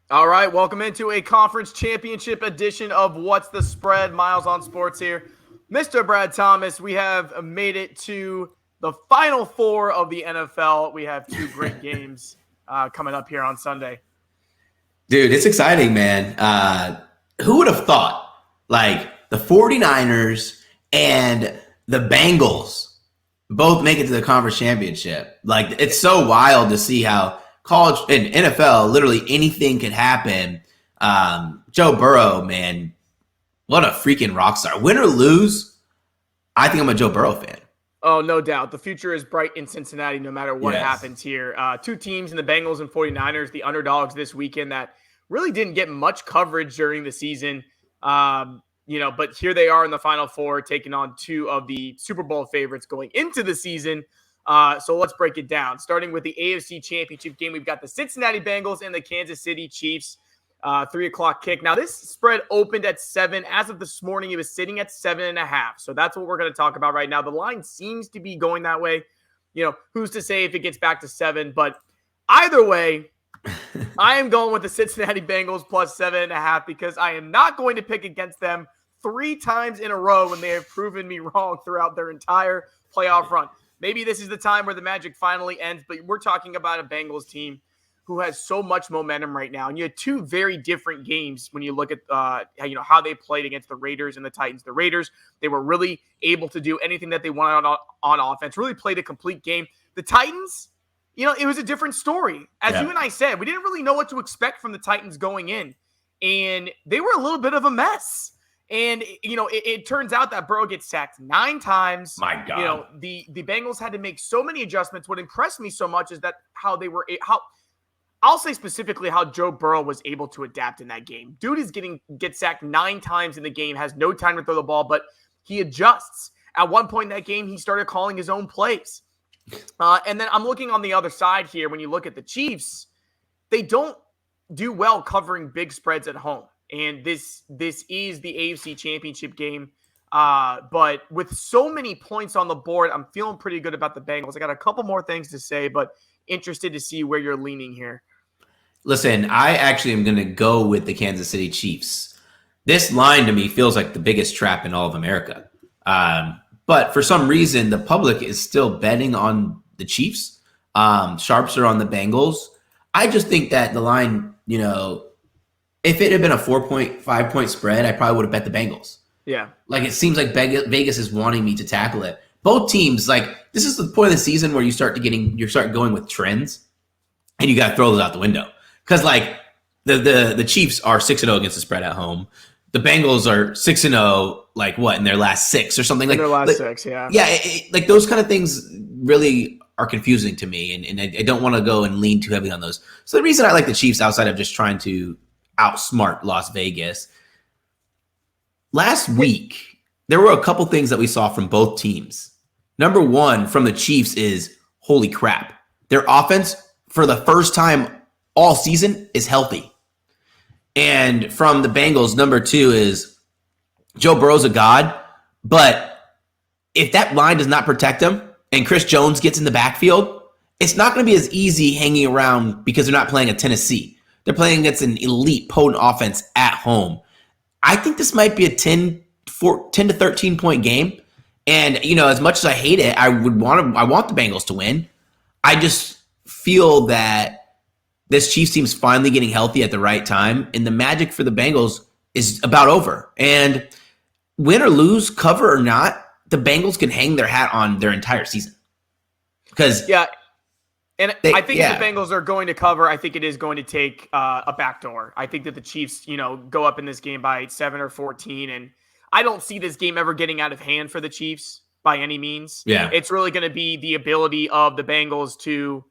All right, welcome into a conference championship edition of What's the Spread? Miles on Sports here. Mr. Brad Thomas, we have made it to the final four of the NFL. We have two great games coming up here on Sunday. Dude, it's exciting, man. Who would have thought, like, the 49ers and the Bengals both make it to the conference championship? Like, it's so wild to see how college and NFL, literally anything could happen. Joe Burrow, man, what a freaking rock star. Win or lose, I think I'm a Joe Burrow fan. Oh, no doubt. The future is bright in Cincinnati no matter what happens here. Two teams in the Bengals and 49ers, the underdogs this weekend that really didn't get much coverage during the season. But here they are in the Final Four taking on two of the Super Bowl favorites going into the season. So let's break it down. Starting with the AFC Championship game, we've got the Cincinnati Bengals and the Kansas City Chiefs. 3 o'clock kick. Now, this spread opened at 7. As of this morning, it was sitting at 7.5. So that's what we're going to talk about right now. The line seems to be going that way. Who's to say if it gets back to 7? But either way, I am going with the Cincinnati Bengals plus 7.5 because I am not going to pick against them 3 times in a row when they have proven me wrong throughout their entire playoff run. Maybe this is the time where the magic finally ends, but we're talking about a Bengals team who has so much momentum right now. And you had two very different games when you look at how they played against the Raiders and the Titans. The Raiders, they were really able to do anything that they wanted on offense, really played a complete game. The Titans, it was a different story. As you and I said, we didn't really know what to expect from the Titans going in. And they were a little bit of a mess. And, it turns out that Burrow gets sacked 9 times. My God. The Bengals had to make so many adjustments. What impressed me so much is that I'll say specifically how Joe Burrow was able to adapt in that game. Dude gets sacked 9 times in the game, has no time to throw the ball, but he adjusts. At one point in that game, he started calling his own plays. And then I'm looking on the other side here. When you look at the Chiefs, they don't do well covering big spreads at home. And this is the AFC Championship game. But with so many points on the board, I'm feeling pretty good about the Bengals. I got a couple more things to say, but interested to see where you're leaning here. Listen, I actually am going to go with the Kansas City Chiefs. This line to me feels like the biggest trap in all of America. But for some reason, the public is still betting on the Chiefs. Sharps are on the Bengals. I just think that the line, if it had been a 5-point spread, I probably would have bet the Bengals. Yeah. Like, it seems like Vegas is wanting me to tackle it. Both teams, like, this is the point of the season where you start going with trends, and you got to throw those out the window. Because, like, the Chiefs are 6-0 against the spread at home. The Bengals are 6-0, like, what, in their last 6 or something? In their last 6, yeah. Yeah, like, those kind of things really are confusing to me, and I don't want to go and lean too heavily on those. So the reason I like the Chiefs, outside of just trying to outsmart Las Vegas, last week, there were a couple things that we saw from both teams. Number one from the Chiefs is, holy crap, their offense for the first time all season is healthy. And from the Bengals, number 2 is Joe Burrow's a god, but if that line does not protect him and Chris Jones gets in the backfield, it's not going to be as easy hanging around because they're not playing at Tennessee. They're playing against an elite, potent offense at home. I think this might be a 10 to 13 point game. And, as much as I hate it, I want the Bengals to win. I just feel that this Chiefs team's finally getting healthy at the right time, and the magic for the Bengals is about over. And win or lose, cover or not, the Bengals can hang their hat on their entire season. Because I think if the Bengals are going to cover, I think it is going to take a backdoor. I think that the Chiefs, go up in this game by 7 or 14, and I don't see this game ever getting out of hand for the Chiefs by any means. Yeah. It's really going to be the ability of the Bengals to,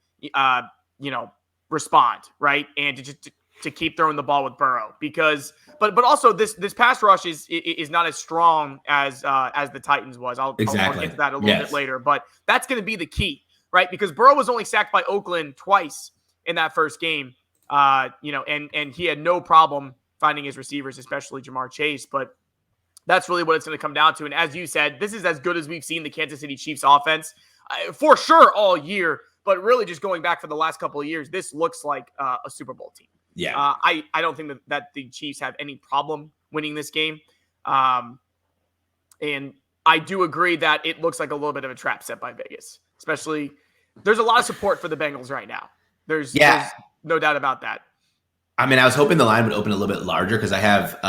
respond, right? And to keep throwing the ball with Burrow, because, but also this pass rush is not as strong as the Titans was. I'll get to that a little bit later, but that's going to be the key, right? Because Burrow was only sacked by Oakland twice in that first game, and he had no problem finding his receivers, especially Jamar Chase, but that's really what it's going to come down to. And as you said, this is as good as we've seen the Kansas City Chiefs offense for sure all year, but really just going back for the last couple of years, this looks like a Super Bowl team. Yeah. I don't think that the Chiefs have any problem winning this game. And I do agree that it looks like a little bit of a trap set by Vegas, especially there's a lot of support for the Bengals right now. There's no doubt about that. I mean, I was hoping the line would open a little bit larger because I have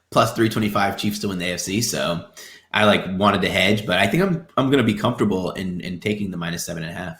plus 325 Chiefs to win the AFC. So I wanted to hedge, but I think I'm going to be comfortable in taking the minus 7.5.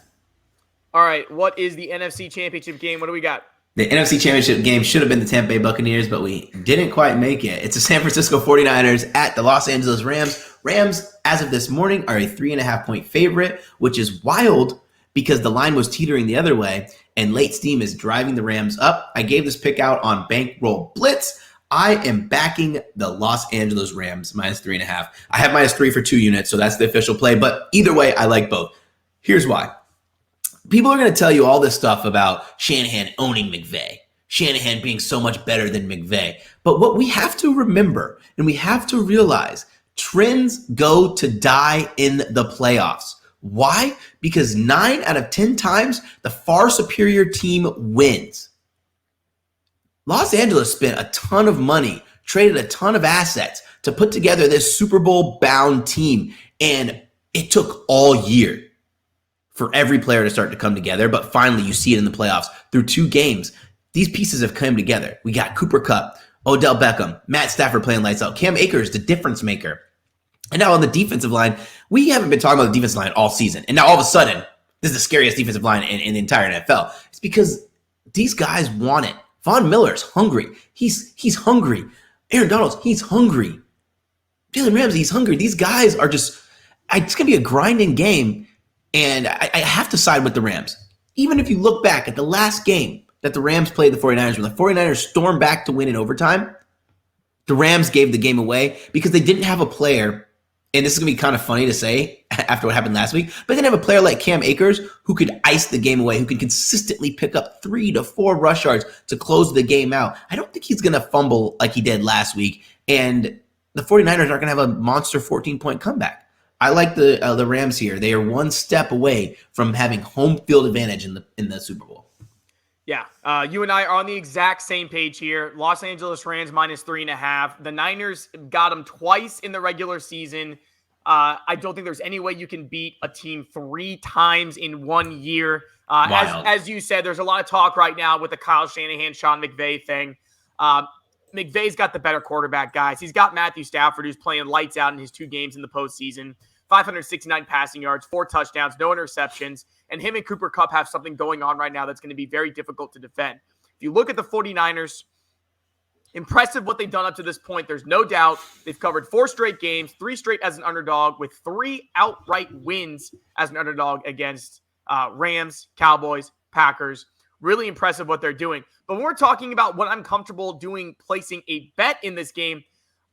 All right. What is the NFC Championship game? What do we got? The NFC Championship game should have been the Tampa Bay Buccaneers, but we didn't quite make it. It's the San Francisco 49ers at the Los Angeles Rams. Rams, as of this morning, are a 3.5-point favorite, which is wild because the line was teetering the other way, and late steam is driving the Rams up. I gave this pick out on Bankroll Blitz. I am backing the Los Angeles Rams minus 3.5. I have minus 3 for 2 units, so that's the official play. But either way, I like both. Here's why. People are going to tell you all this stuff about Shanahan owning McVay, Shanahan being so much better than McVay. But what we have to remember and we have to realize, trends go to die in the playoffs. Why? Because 9 out of 10 times, the far superior team wins. Los Angeles spent a ton of money, traded a ton of assets to put together this Super Bowl bound team. And it took all year for every player to start to come together. But finally, you see it in the playoffs through 2 games. These pieces have come together. We got Cooper Kupp, Odell Beckham, Matt Stafford playing lights out, Cam Akers, the difference maker. And now on the defensive line, we haven't been talking about the defensive line all season. And now all of a sudden, this is the scariest defensive line in the entire NFL. It's because these guys want it. Von Miller's hungry. He's hungry. Aaron Donald's, he's hungry. Jalen Ramsey, he's hungry. These guys are it's going to be a grinding game. And I have to side with the Rams. Even if you look back at the last game that the Rams played the 49ers, when the 49ers stormed back to win in overtime, the Rams gave the game away because they didn't have a player, and this is going to be kind of funny to say after what happened last week, but they didn't have a player like Cam Akers who could ice the game away, who could consistently pick up 3 to 4 rush yards to close the game out. I don't think he's going to fumble like he did last week, and the 49ers aren't going to have a monster 14-point comeback. I like the Rams here. They are one step away from having home field advantage in the Super Bowl. Yeah, you and I are on the exact same page here. Los Angeles Rams minus 3.5. The Niners got them twice in the regular season. I don't think there's any way you can beat a team 3 times in 1 year. As you said, there's a lot of talk right now with the Kyle Shanahan, Sean McVay thing. McVay's got the better quarterback, guys. He's got Matthew Stafford, who's playing lights out in his 2 games in the postseason. 569 passing yards, 4 touchdowns, no interceptions. And him and Cooper Kupp have something going on right now that's going to be very difficult to defend. If you look at the 49ers, impressive what they've done up to this point. There's no doubt they've covered 4 straight games, 3 straight as an underdog, with 3 outright wins as an underdog against Rams, Cowboys, Packers. Really impressive what they're doing. But when we're talking about what I'm comfortable doing, placing a bet in this game,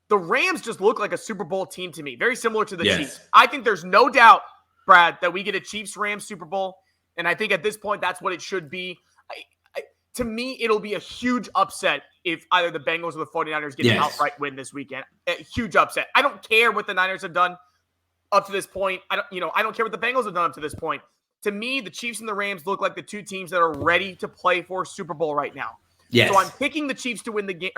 the Rams just look like a Super Bowl team to me, very similar to the Chiefs. I think there's no doubt, Brad, that we get a Chiefs-Rams Super Bowl, and I think at this point that's what it should be. To me, it'll be a huge upset if either the Bengals or the 49ers get an outright win this weekend. A huge upset. I don't care what the Niners have done up to this point. I don't care what the Bengals have done up to this point. To me, the Chiefs and the Rams look like the 2 teams that are ready to play for Super Bowl right now. Yes. So I'm picking the Chiefs to win the game,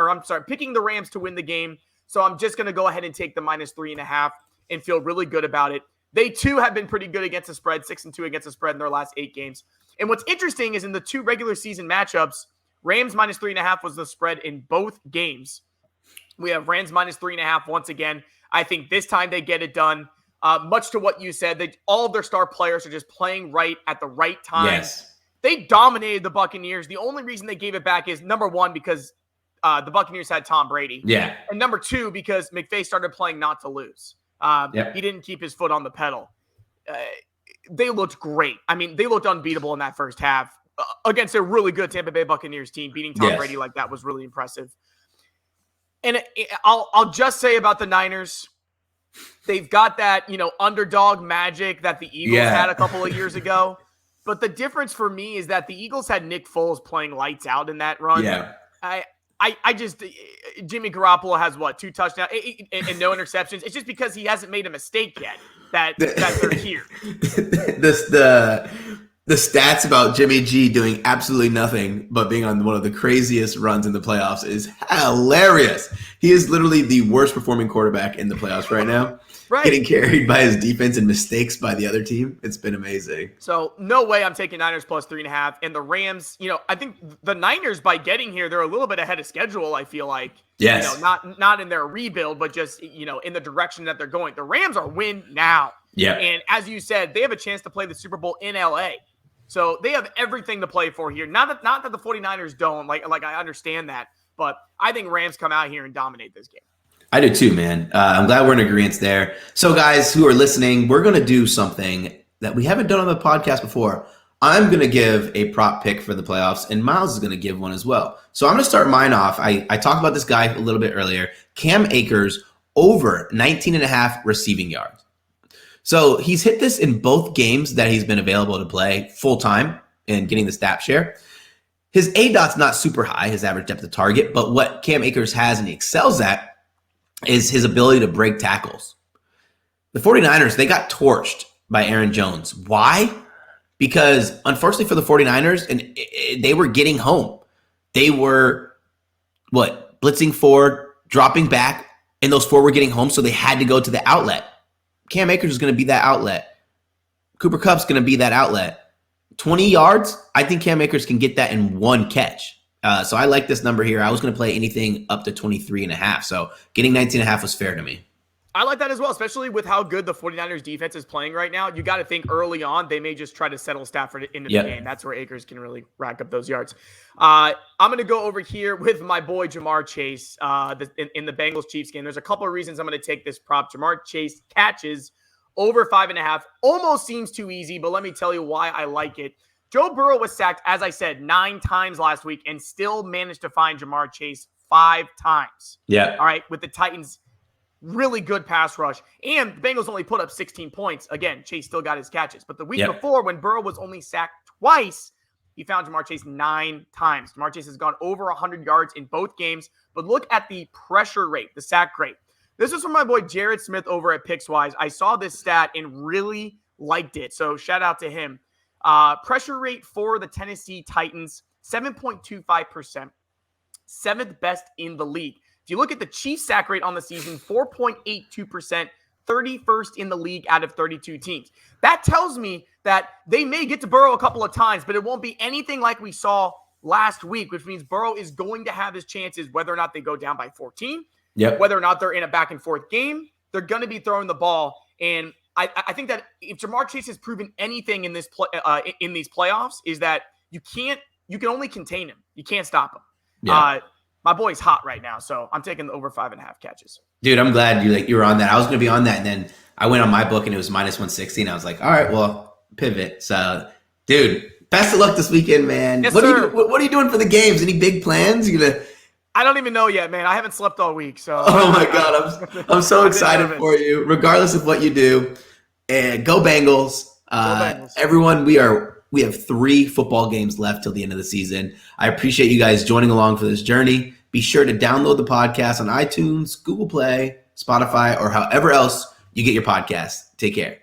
picking the Rams to win the game. So I'm just going to go ahead and take the minus 3.5 and feel really good about it. They, too, have been pretty good against the spread, 6-2 against the spread in their last 8 games. And what's interesting is in the 2 regular season matchups, Rams minus 3.5 was the spread in both games. We have Rams minus 3.5 once again. I think this time they get it done. Much to what you said, all of their star players are just playing right at the right time. Yes. They dominated the Buccaneers. The only reason they gave it back is, number 1, because the Buccaneers had Tom Brady. Yeah. And number 2, because McVay started playing not to lose. He didn't keep his foot on the pedal. They looked great. I mean, they looked unbeatable in that first half against a really good Tampa Bay Buccaneers team. Beating Tom Brady like that was really impressive. And I'll just say about the Niners, they've got that, underdog magic that the Eagles had a couple of years ago. But the difference for me is that the Eagles had Nick Foles playing lights out in that run. Yeah. I just Jimmy Garoppolo has 2 touchdowns and no interceptions. It's just because he hasn't made a mistake yet that they're here. The The stats about Jimmy G doing absolutely nothing but being on one of the craziest runs in the playoffs is hilarious. He is literally the worst performing quarterback in the playoffs right now. Right. Getting carried by his defense and mistakes by the other team. It's been amazing. So no way I'm taking Niners plus 3.5. And the Rams, I think the Niners, by getting here, they're a little bit ahead of schedule, I feel like. Yes. Not in their rebuild, but just, in the direction that they're going. The Rams are win now. Yeah. And as you said, they have a chance to play the Super Bowl in LA. So they have everything to play for here. Not that the 49ers don't. Like I understand that. But I think Rams come out here and dominate this game. I do too, man. I'm glad we're in agreement there. So guys who are listening, we're going to do something that we haven't done on the podcast before. I'm going to give a prop pick for the playoffs, and Miles is going to give one as well. So I'm going to start mine off. I talked about this guy a little bit earlier. Cam Akers over 19.5 receiving yards. So he's hit this in both games that he's been available to play full-time and getting the snap share. His ADOT's not super high, his average depth of target, but what Cam Akers has and he excels at is his ability to break tackles. The 49ers, they got torched by Aaron Jones. Why? Because unfortunately for the 49ers, and they were getting home. They were, blitzing forward, dropping back, and those four were getting home, so they had to go to the outlet. Cam Akers is going to be that outlet. Cooper Kupp's going to be that outlet. 20 yards, I think Cam Akers can get that in one catch. So I like this number here. I was going to play anything up to 23.5. So getting 19.5 was fair to me. I like that as well, especially with how good the 49ers defense is playing right now. You got to think early on, they may just try to settle Stafford into the game. That's where Akers can really rack up those yards. I'm going to go over here with my boy Jamar Chase in the Bengals-Chiefs game. There's a couple of reasons I'm going to take this prop. Jamar Chase catches over 5.5. Almost seems too easy, but let me tell you why I like it. Joe Burrow was sacked, as I said, 9 times last week and still managed to find Jamar Chase 5 times. Yeah. All right, with the Titans' really good pass rush. And the Bengals only put up 16 points. Again, Chase still got his catches. But the week before, when Burrow was only sacked twice, he found Jamar Chase 9 times. Jamar Chase has gone over 100 yards in both games. But look at the pressure rate, the sack rate. This is from my boy Jared Smith over at Pickswise. I saw this stat and really liked it. So shout out to him. Pressure rate for the Tennessee Titans, 7.25%. 7th best in the league. If you look at the Chiefs sack rate on the season, 4.82%, 31st in the league out of 32 teams. That tells me that they may get to Burrow a couple of times, but it won't be anything like we saw last week, which means Burrow is going to have his chances whether or not they go down by 14, whether or not they're in a back and forth game, they're going to be throwing the ball. And I think that if Jamar Chase has proven anything in this in these playoffs is that you can only contain him. You can't stop him. Yeah. My boy's hot right now, so I'm taking the over 5.5 catches. Dude, I'm glad you were on that. I was going to be on that, and then I went on my book, and it was minus 160, and I was like, all right, well, pivot. So, dude, best of luck this weekend, man. Yes, what sir. What are you doing for the games? Any big plans? I don't even know yet, man. I haven't slept all week, so. Oh my God, I'm so excited for you. Regardless of what you do, and go Bengals. Go Bengals. Everyone, we have 3 football games left till the end of the season. I appreciate you guys joining along for this journey. Be sure to download the podcast on iTunes, Google Play, Spotify, or however else you get your podcasts. Take care.